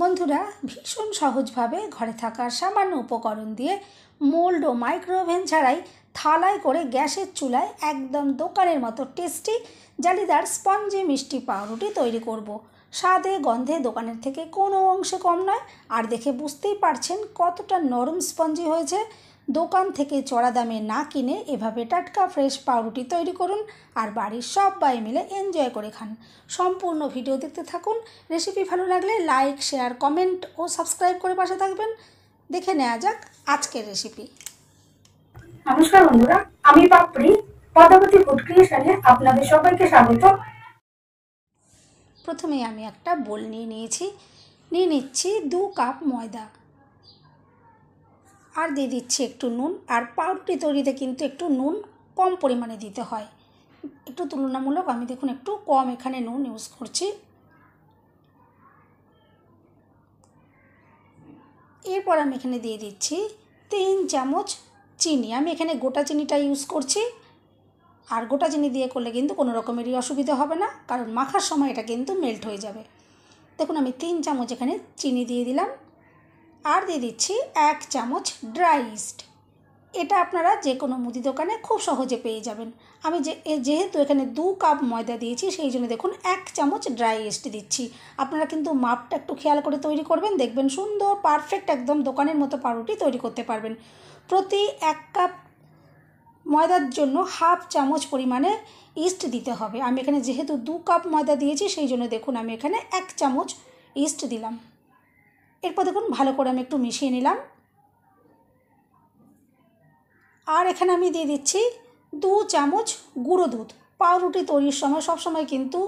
বন্ধুরা, ভীষণ সহজভাবে ঘরে থাকা সামান্য উপকরণ দিয়ে মোল্ড ও মাইক্রোওভেন ছাড়াই থালায় করে গ্যাসের চুলায় একদম দোকানের মতো টেস্টি জালিদার স্পঞ্জি মিষ্টি পাউরুটি তৈরি করব। স্বাদে গন্ধে দোকানের থেকে কোনো অংশে কম নয়, আর দেখে বুঝতেই পারছেন কতটা নরম স্পঞ্জি হয়েছে। দোকান থেকে চড়া দামে না কিনে এভাবে টাটকা ফ্রেশ পাউরুটি তৈরি করুন আর বাড়ির সবাই মিলে এনজয় করে খান। সম্পূর্ণ ভিডিও দেখতে থাকুন। রেসিপি ভালো লাগলে লাইক, শেয়ার, কমেন্ট ও সাবস্ক্রাইব করে পাশে থাকবেন। দেখে নেওয়া যাক আজকের রেসিপি। নমস্কার বন্ধুরা, আমি পাপড়ি পদ্মাবতী ফুড ক্রিয়েশনে আপনাদের সবাইকে স্বাগত। প্রথমে আমি একটা বোল নিয়ে নিচ্ছি 2 কাপ ময়দা, আর দিয়ে দিচ্ছি একটু নুন। আর পাউরুটি তৈরিতে কিন্তু একটু নুন কম পরিমাণে দিতে হয়, একটু তুলনামূলক আমি দেখুন একটু কম এখানে নুন ইউজ করছি। এরপর আমি এখানে দিয়ে দিচ্ছি 3 চামচ চিনি। আমি এখানে গোটা চিনিটা ইউজ করছি, আর গোটা চিনি দিয়ে করলে কিন্তু কোনো রকমেরই অসুবিধা হবে না, কারণ মাখার সময় এটা কিন্তু মেল্ট হয়ে যাবে। দেখুন আমি 3 চামচ এখানে চিনি দিয়ে দিলাম, আর দিয়ে দিচ্ছি 1 চামচ ড্রাই ইস্ট। এটা আপনারা যে কোনো মুদি দোকানে খুব সহজে পেয়ে যাবেন। আমি যেহেতু এখানে 2 কাপ ময়দা দিয়েছি, সেই জন্য দেখুন 1 চামচ ড্রাই ইস্ট দিচ্ছি। আপনারা কিন্তু মাপটা একটু খেয়াল করে তৈরি করবেন, দেখবেন সুন্দর পারফেক্ট একদম দোকানের মতো পাউরুটি তৈরি করতে পারবেন। প্রতি 1 কাপ ময়দার জন্য 1/2 চামচ পরিমাণে ইস্ট দিতে হবে। আমি এখানে যেহেতু 2 কাপ ময়দা দিয়েছি, সেই জন্য দেখুন আমি এখানে 1 চামচ ইস্ট দিলাম। এরপর দেখুন ভালো করে আমি একটু মিশিয়ে নিলাম। আর এখানে আমি দিয়ে দিচ্ছি 2 চামচ গুঁড়ো দুধ। পাউরুটি তৈরির সময় সবসময় কিন্তু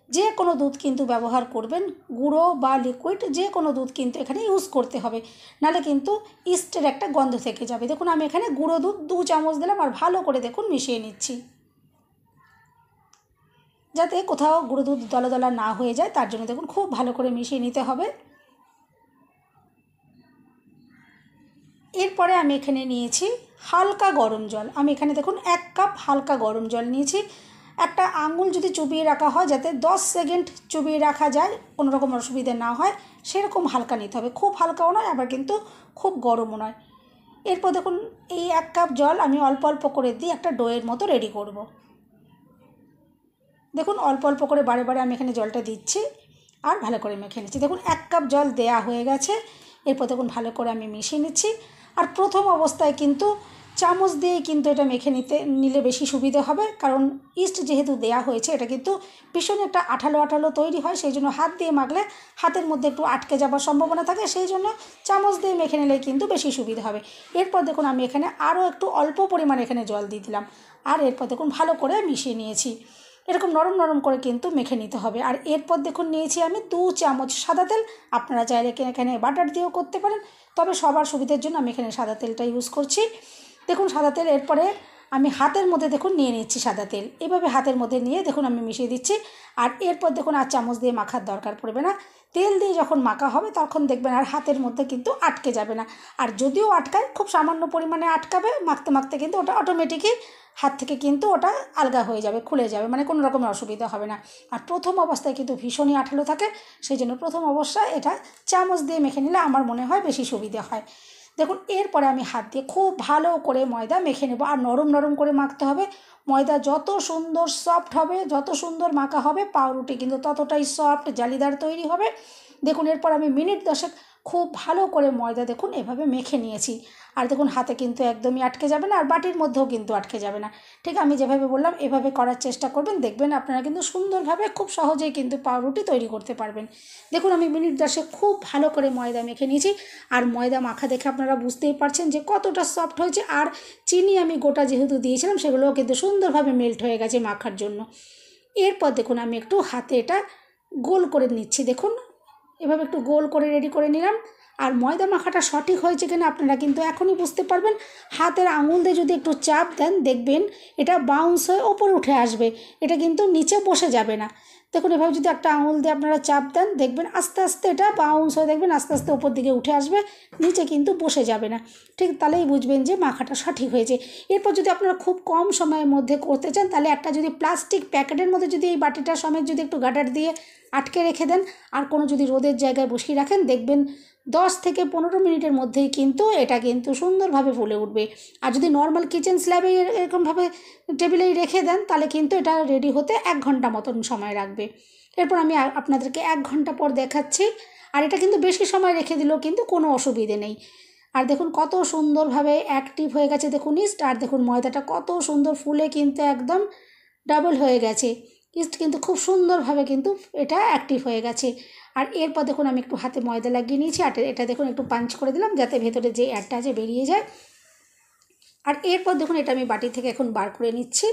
যে কোনো দুধ কিন্তু ব্যবহার করবেন, গুঁড়ো বা লিকুইড যে কোনো দুধ কিন্তু এখানে ইউজ করতে হবে, নাহলে কিন্তু ইস্টের একটা গন্ধ থেকে যাবে। দেখুন আমি এখানে গুঁড়ো দুধ 2 চামচ দিলাম, আর ভালো করে দেখুন মিশিয়ে নিচ্ছি, যাতে কোথাও গুঁড়ো দুধ দলা দলা না হয়ে যায়, তার জন্য দেখুন খুব ভালো করে মিশিয়ে নিতে হবে। এরপরে আমি এখানে নিয়েছি হালকা গরম জল। আমি এখানে দেখুন 1 কাপ হালকা গরম জল নিয়েছি। একটা আঙুল যদি চুবিয়ে রাখা হয়, যাতে 10 সেকেন্ড চুবিয়ে রাখা যায়, কোনো রকম অসুবিধা না হয়, সেরকম হালকা নিতে হবে। খুব হালকাও নয়, আবার কিন্তু খুব গরমও নয়। এরপর দেখুন এই 1 কাপ জল আমি অল্প অল্প করে দিয়ে একটা ডোয়ের মতো রেডি করব। দেখুন অল্প অল্প করে বারে বারে আমি এখানে জলটা দিচ্ছি আর ভালো করে মেখে নিচ্ছি। দেখুন 1 কাপ জল দেয়া হয়ে গেছে। এরপর দেখুন ভালো করে আমি মিশিয়ে নিচ্ছি। আর প্রথম অবস্থায় কিন্তু চামচ দিয়ে কিন্তু এটা মেখে নিলে বেশি সুবিধে হবে, কারণ ইস্ট যেহেতু দেয়া হয়েছে, এটা কিন্তু ভীষণ একটা আঠালো আঠালো তৈরি হয়, সেই জন্য হাত দিয়ে মাখলে হাতের মধ্যে একটু আটকে যাওয়ার সম্ভাবনা থাকে, সেই জন্য চামচ দিয়ে মেখে নিলে কিন্তু বেশি সুবিধা হবে। এরপর দেখুন আমি এখানে আরও একটু অল্প পরিমাণে এখানে জল দিয়ে দিলাম, আর এরপর দেখুন ভালো করে মিশিয়ে নিয়েছি। এরকম নরম নরম করে কিন্তু মেখে নিতে হবে। আর এরপর দেখুন নিয়েছি আমি 2 চামচ সাদা তেল। আপনারা চাইলে এখানে বাটার দিয়েও করতে পারেন, তবে সবার সুবিধার জন্য আমি এখানে সাদা তেলটা ইউজ করছি। দেখুন সাদা তেল এরপরে আমি হাতের মধ্যে দেখুন নিয়ে নিচ্ছি সাদা তেল। এভাবে হাতের মধ্যে নিয়ে দেখুন আমি মিশিয়ে দিচ্ছি। আর এরপর দেখুন আর চামচ দিয়ে মাখার দরকার পড়বে না। তেল দিয়ে যখন মাখা হবে তখন দেখবেন আর হাতের মধ্যে কিন্তু আটকে যাবে না। আর যদিও আটকায়, খুব সামান্য পরিমাণে আটকাবে, মাখতে মাখতে কিন্তু ওটা অটোমেটিকই হাত থেকে কিন্তু ওটা আলগা হয়ে যাবে, খুলে যাবে, মানে কোনো রকমের অসুবিধা হবে না। আর প্রথম অবস্থায় কিন্তু ভীষণই আঠালো থাকে, সেই জন্য প্রথম অবস্থায় এটা চামচ দিয়ে মেখে নিলে আমার মনে হয় বেশি সুবিধা হয়। দেখুন এরপরে আমি হাত দিয়ে খুব ভালো করে ময়দা মেখে নেব, আর নরম নরম করে মাখতে হবে। ময়দা যত সুন্দর সফট হবে, যত সুন্দর মাখা হবে, পাউরুটি কিন্তু ততটাই সফট জালিদার তৈরি হবে। দেখুন এরপর আমি মিনিট 10 খুব ভালো করে ময়দা দেখুন এভাবে মেখে নিয়েছি। আর দেখুন হাতে কিন্তু একদমই আটকে যাবে না, আর বাটির মধ্যেও কিন্তু আটকে যাবে না। ঠিক আমি যেভাবে বললাম এভাবে করার চেষ্টা করবেন, দেখবেন আপনারা কিন্তু সুন্দরভাবে খুব সহজেই কিন্তু পাউরুটি তৈরি করতে পারবেন। দেখুন আমি মিনিট 10 খুব ভালো করে ময়দা মেখে নিয়েছি, আর ময়দা মাখা দেখে আপনারা বুঝতেই পারছেন যে কতটা সফট হয়েছে। আর চিনি আমি গোটা যেহেতু দিয়েছিলাম, সেগুলোও কিন্তু সুন্দরভাবে মেল্ট হয়ে গেছে মাখার জন্য। এরপর দেখুন আমি একটু হাতে এটা গোল করে নিচ্ছি। দেখুন এভাবে একটু গোল করে রেডি করে নিলাম। আর ময়দা মাখাটা সঠিক হয়েছে কিনা আপনারা কিন্তু এখনই বুঝতে পারবেন। হাতের আঙুল দিয়ে যদি একটু চাপ দেন, দেখবেন এটা বাউন্স হয়ে ওপরে উঠে আসবে, এটা কিন্তু নিচে বসে যাবে না। দেখুন এভাবে যদি একটা আঙুল দিয়ে আপনারা চাপ দেন, দেখবেন আস্তে আস্তে এটা বাউন্স হয়ে, দেখবেন আস্তে আস্তে ওপর দিকে উঠে আসবে, নিচে কিন্তু বসে যাবে না। ঠিক তাহলেই বুঝবেন যে মাখাটা সঠিক হয়েছে। এরপর যদি আপনারা খুব কম সময়ের মধ্যে করতে চান, তাহলে একটা যদি প্লাস্টিক প্যাকেটের মধ্যে যদি এই বাটিটা সমেত যদি একটু গার্ডার দিয়ে আটকে রেখে দেন, আর কোনো যদি রোদের জায়গায় বসিয়ে রাখেন, দেখবেন 10 থেকে 15 মিনিটের মধ্যেই কিন্তু এটা কিন্তু সুন্দরভাবে ফুলে উঠবে। আর যদি নর্মাল কিচেন স্ল্যাবে এরকমভাবে টেবিলেই রেখে দেন, তাহলে কিন্তু এটা রেডি হতে 1 ঘন্টা মতন সময় লাগবে। এরপর আমি আপনাদেরকে 1 ঘন্টা পর দেখাচ্ছি। আর এটা কিন্তু বেশি সময় রেখে দিলেও কিন্তু কোনো অসুবিধে নেই। আর দেখুন কত সুন্দরভাবে অ্যাক্টিভ হয়ে গেছে, দেখুন ইস্ট। আর দেখুন ময়দাটা কত সুন্দর ফুলে কিন্তু একদম ডাবল হয়ে গেছে। ইস্ট কিন্তু খুব সুন্দরভাবে কিন্তু এটা অ্যাক্টিভ হয়ে গেছে। আর এরপর দেখুন আমি একটু হাতে ময়দা লাগিয়ে নিয়েছি, আর এটা দেখুন একটু পাঞ্চ করে দিলাম যাতে ভেতরে যে এয়ারটা আছে বেরিয়ে যায়। আর এরপর দেখুন এটা আমি বাটি থেকে এখন বার করে নিচ্ছি।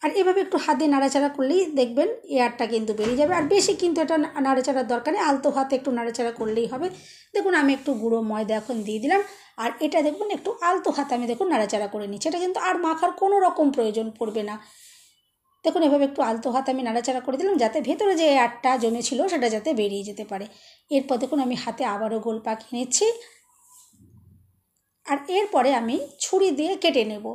আর এভাবে একটু হাত দিয়ে নাড়াচাড়া করলেই দেখবেন এয়ারটা কিন্তু বেরিয়ে যাবে। আর বেশি কিন্তু এটা নাড়াচাড়ার দরকার নেই, আলতো হাতে একটু নাড়াচাড়া করলেই হবে। দেখুন আমি একটু গুঁড়ো ময়দা এখন দিয়ে দিলাম, আর এটা দেখুন একটু আলতো হাতে আমি দেখুন নাড়াচাড়া করে নিচ্ছি। এটা কিন্তু আর মাখার কোনো রকম প্রয়োজন পড়বে না। দেখুন এভাবে একটু আলতো হাতে আমি নাড়াচাড়া করে দিলাম যাতে ভেতরে যে এয়ারটা জমেছিল সেটা যাতে বেরিয়ে যেতে পারে। এরপর দেখুন আমি হাতে আবারও গোল পাকিয়ে নিচ্ছি। আর এরপরে আমি ছুরি দিয়ে কেটে নেব।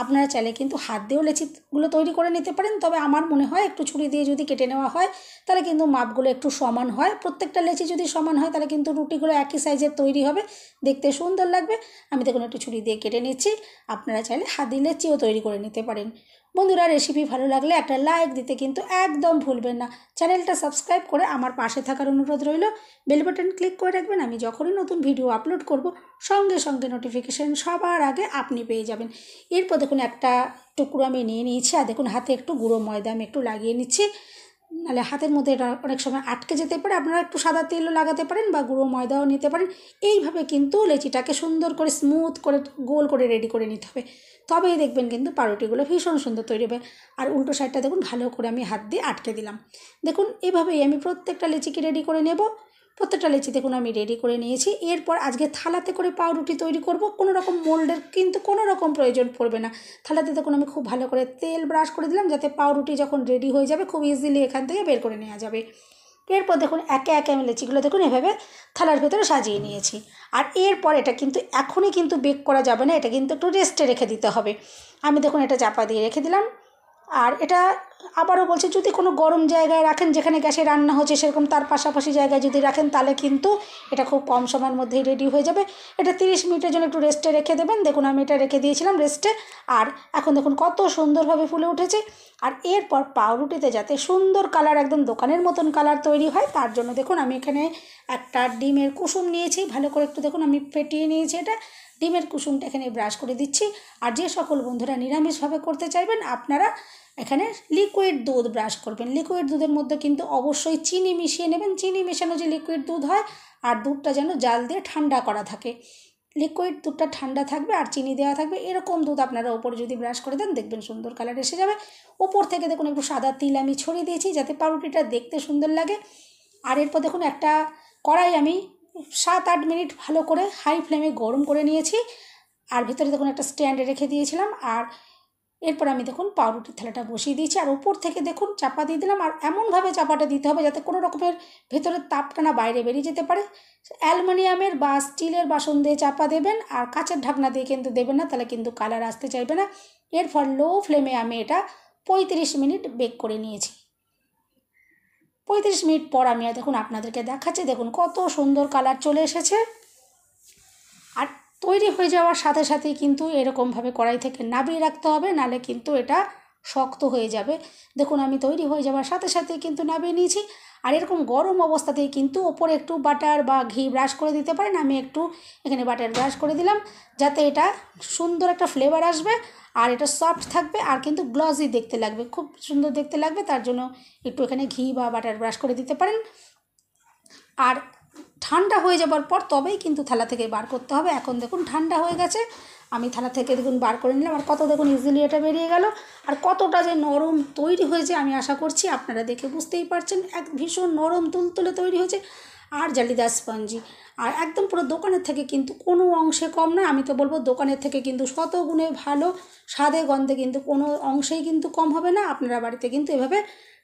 আপনারা চাইলে কিন্তু হাত দিয়েও লেচিগুলো তৈরি করে নিতে পারেন, তবে আমার মনে হয় একটু ছুরি দিয়ে যদি কেটে নেওয়া হয় তাহলে কিন্তু মাপগুলো একটু সমান হয়। প্রত্যেকটা লেচি যদি সমান হয় তাহলে কিন্তু রুটিগুলো একই সাইজের তৈরি হবে, দেখতে সুন্দর লাগবে। আমি দেখুন একটু ছুরি দিয়ে কেটে নিচ্ছি। আপনারা চাইলে হাত দিয়ে লেচিও তৈরি করে নিতে পারেন। বন্ধুরা, রেসিপি ভালো লাগলে একটা লাইক দিতে কিন্তু একদম ভুলবেন না। চ্যানেলটা সাবস্ক্রাইব করে আমার পাশে থাকার অনুরোধ রইল। বেল বাটন ক্লিক করে রাখবেন, আমি যখনই নতুন ভিডিও আপলোড করব সঙ্গে সঙ্গে নোটিফিকেশান সবার আগে আপনি পেয়ে যাবেন। এরপর দেখুন একটা টুকরো আমি নিয়ে নিয়েছি, আর দেখুন হাতে একটু গুঁড়ো ময়দা আমি একটু লাগিয়ে নিচ্ছি, নাহলে হাতের মধ্যে এটা অনেক সময় আটকে যেতে পারে। আপনারা একটু সাদা তেলও লাগাতে পারেন বা গুঁড়ো ময়দাও নিতে পারেন। এইভাবে কিন্তু লেচিটাকে সুন্দর করে স্মুথ করে গোল করে রেডি করে নিতে হবে, তবেই দেখবেন কিন্তু পাউরুটিগুলো ভীষণ সুন্দর তৈরি হবে। আর উল্টো সাইডটা দেখুন ভালো করে আমি হাত দিয়ে আটকে দিলাম। দেখুন এভাবেই আমি প্রত্যেকটা লেচিকে রেডি করে নেব। প্রত্যেকটা লেচি দেখুন আমি রেডি করে নিয়েছি। এরপর আজকে থালাতে করে পাউরুটি তৈরি করব। কোনো রকম মোল্ডের কিন্তু কোনো রকম প্রয়োজন পড়বে না। থালাতে দেখুন আমি খুব ভালো করে তেল ব্রাশ করে দিলাম যাতে পাউরুটি যখন রেডি হয়ে যাবে খুব ইজিলি এখান থেকে বের করে নেওয়া যাবে। এরপর দেখুন একে একে আমি লেচিগুলো দেখুন এভাবে থালার ভেতরে সাজিয়ে নিয়েছি। আর এরপর এটা কিন্তু এখনই কিন্তু বেক করা যাবে না, এটা কিন্তু একটু রেস্টে রেখে দিতে হবে। আমি দেখুন এটা চাপা দিয়ে রেখে দিলাম। আর এটা আবারও বলছি, যদি কোনো গরম জায়গায় রাখেন যেখানে গ্যাসে রান্না হচ্ছে সেরকম তার পাশাপাশি জায়গায় যদি রাখেন তাহলে কিন্তু এটা খুব কম সময়ের মধ্যেই রেডি হয়ে যাবে। এটা 30 মিনিটের জন্য একটু রেস্টে রেখে দেবেন। দেখুন আমি এটা রেখে দিয়েছিলাম রেস্টে, আর এখন দেখুন কত সুন্দরভাবে ফুলে উঠেছে। আর এরপর পাউরুটিতে যাতে সুন্দর কালার, একদম দোকানের মতন কালার তৈরি হয় তার জন্য দেখুন আমি এখানে একটা ডিমের কুসুম নিয়েছি, ভালো করে একটু দেখুন আমি ফেটিয়ে নিয়েছি। এটা ডিমের কুসুমটা এখানে ব্রাশ করে দিচ্ছি। আর যে সকল বন্ধুরা নিরামিষভাবে করতে চাইবেন আপনারা এখানে লিকুইড দুধ ব্রাশ করবেন। লিকুইড দুধের মধ্যে কিন্তু অবশ্যই চিনি মিশিয়ে নেবেন। চিনি মেশানো যে লিকুইড দুধ হয়, আর দুধটা যেন জাল দিয়ে ঠান্ডা করা থাকে। লিকুইড দুধটা ঠান্ডা থাকবে আর চিনি দেওয়া থাকবে, এরকম দুধ আপনারা ওপরে যদি ব্রাশ করে দেন দেখবেন সুন্দর কালার এসে যাবে। ওপর থেকে দেখুন একটু সাদা তিল আমি ছড়িয়ে দিয়েছি যাতে পাউরুটিটা দেখতে সুন্দর লাগে। আর এরপর দেখুন একটা কড়াই আমি 7-8 মিনিট ভালো করে হাই ফ্লেমে গরম করে নিয়েছি। আর ভেতরে দেখুন একটা স্ট্যান্ডে রেখে দিয়েছিলাম। আর এরপর আমি দেখুন পাউরুটির থালাটা বসিয়ে দিয়েছি, আর উপর থেকে দেখুন চাপা দিয়ে দিলাম। আর এমনভাবে চাপাটা দিতে হবে যাতে কোনো রকমের ভেতরের তাপটা না বাইরে বেরিয়ে যেতে পারে। অ্যালুমিনিয়ামের বা স্টিলের বাসন দিয়ে চাপা দেবেন, আর কাঁচের ঢাকনা দিয়ে কিন্তু দেবেন না, তাহলে কিন্তু কালার আসতে চাইবে না। এরপর লো ফ্লেমে আমি এটা 35 মিনিট বেক করে নিয়েছি। 35 মিনিট পর আমি দেখুন আপনাদেরকে দেখাচ্ছি, দেখুন কত সুন্দর কালার চলে এসেছে। আর তৈরি হয়ে যাওয়ার সাথে সাথেই কিন্তু এরকমভাবে কড়াই থেকে নামিয়ে রাখতে হবে, নাহলে কিন্তু এটা শক্ত হয়ে যাবে। দেখুন আমি তৈরি হয়ে যাওয়ার সাথে সাথেই কিন্তু নামিয়ে নিয়েছি। আর এরকম গরম অবস্থাতেই কিন্তু ওপরে একটু বাটার বা ঘি ব্রাশ করে দিতে পারেন। আমি একটু এখানে বাটার ব্রাশ করে দিলাম যাতে এটা সুন্দর একটা ফ্লেভার আসবে, আর এটা সফট থাকবে, আর কিন্তু গ্লসি দেখতে লাগবে, খুব সুন্দর দেখতে লাগবে। তার জন্য একটু এখানে ঘি বা বাটার ব্রাশ করে দিতে পারেন। আর ঠান্ডা হয়ে যাবার পর তবেই কিন্তু থালা থেকে বার করতে হবে। এখন দেখুন ঠান্ডা হয়ে গেছে, আমি থালা থেকে দেখুন বার করে নিলাম। আর কত দেখুন ইজিলি এটা বেরিয়ে গেল। আর কতটা যে নরম তৈরি হয়েছে আমি আশা করছি আপনারা দেখে বুঝতেই পারছেন। এক ভীষণ নরম তুলতুলে তৈরি হয়েছে। আর জালিদার স্পঞ্জি। আর একদম পুরো দোকানের থেকে কিন্তু কোনো অংশে কম নয়। আমি তো বলবো দোকানের থেকে কিন্তু শতগুণে ভালো, স্বাদে গন্ধে কিন্তু কোনো অংশেই কিন্তু কম হবে না। আপনারা বাড়িতে কিন্তু এভাবে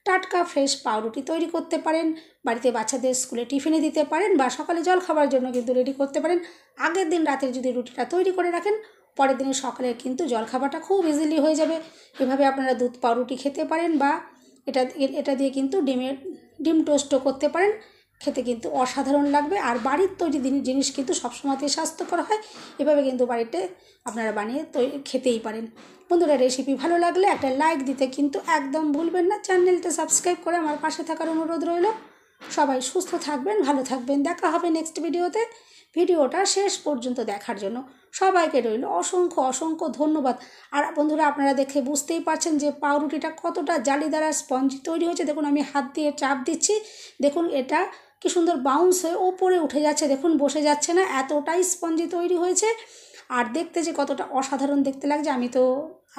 টাটকা ফ্রেশ পাউরুটি তৈরি করতে পারেন, বাড়িতে বাচ্চাদের স্কুলে টিফিনে দিতে পারেন বা সকালে জল খাবার জন্য কিন্তু রেডি করতে পারেন। আগের দিন রাতের যদি রুটিটা তৈরি করে রাখেন, পরের দিনের সকালে কিন্তু জলখাবারটা খুব ইজিলি হয়ে যাবে। এভাবে আপনারা দুধ পাউরুটি খেতে পারেন বা এটা দিয়ে কিন্তু ডিম টোস্টও করতে পারেন। খেতে কিন্তু অসাধারণ লাগবে। আর বাড়ির তৈরি জিনিস কিন্তু সবসময়তেই স্বাস্থ্যকর হয়। এভাবে কিন্তু বাড়িতে আপনারা বানিয়ে খেতেই পারেন। বন্ধুরা, রেসিপি ভালো লাগলে একটা লাইক দিতে কিন্তু একদম ভুলবেন না। চ্যানেলটা সাবস্ক্রাইব করে আমার পাশে থাকার অনুরোধ রইল। সবাই সুস্থ থাকবেন, ভালো থাকবেন। দেখা হবে নেক্সট ভিডিওতে। ভিডিওটা শেষ পর্যন্ত দেখার জন্য সবাইকে রইল অসংখ্য অসংখ্য ধন্যবাদ। আর বন্ধুরা, আপনারা দেখে বুঝতেই পারছেন যে পাউরুটিটা কতটা জালিদার আর স্পঞ্জি তৈরি হয়েছে। দেখুন আমি হাত দিয়ে চাপ দিচ্ছি, দেখুন এটা কি সুন্দর বাউন্স হয়ে ওপরে উঠে যাচ্ছে। দেখুন বসে যাচ্ছে না, এতটাই স্পঞ্জি তৈরি হয়েছে। আর দেখতে যে কতটা অসাধারণ দেখতে লাগছে, আমি তো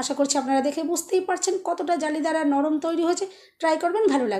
আশা করছি আপনারা দেখে বুঝতেই পারছেন কতটা জালিদার আর নরম তৈরি হয়েছে। ট্রাই করবেন, ভালো লাগবে।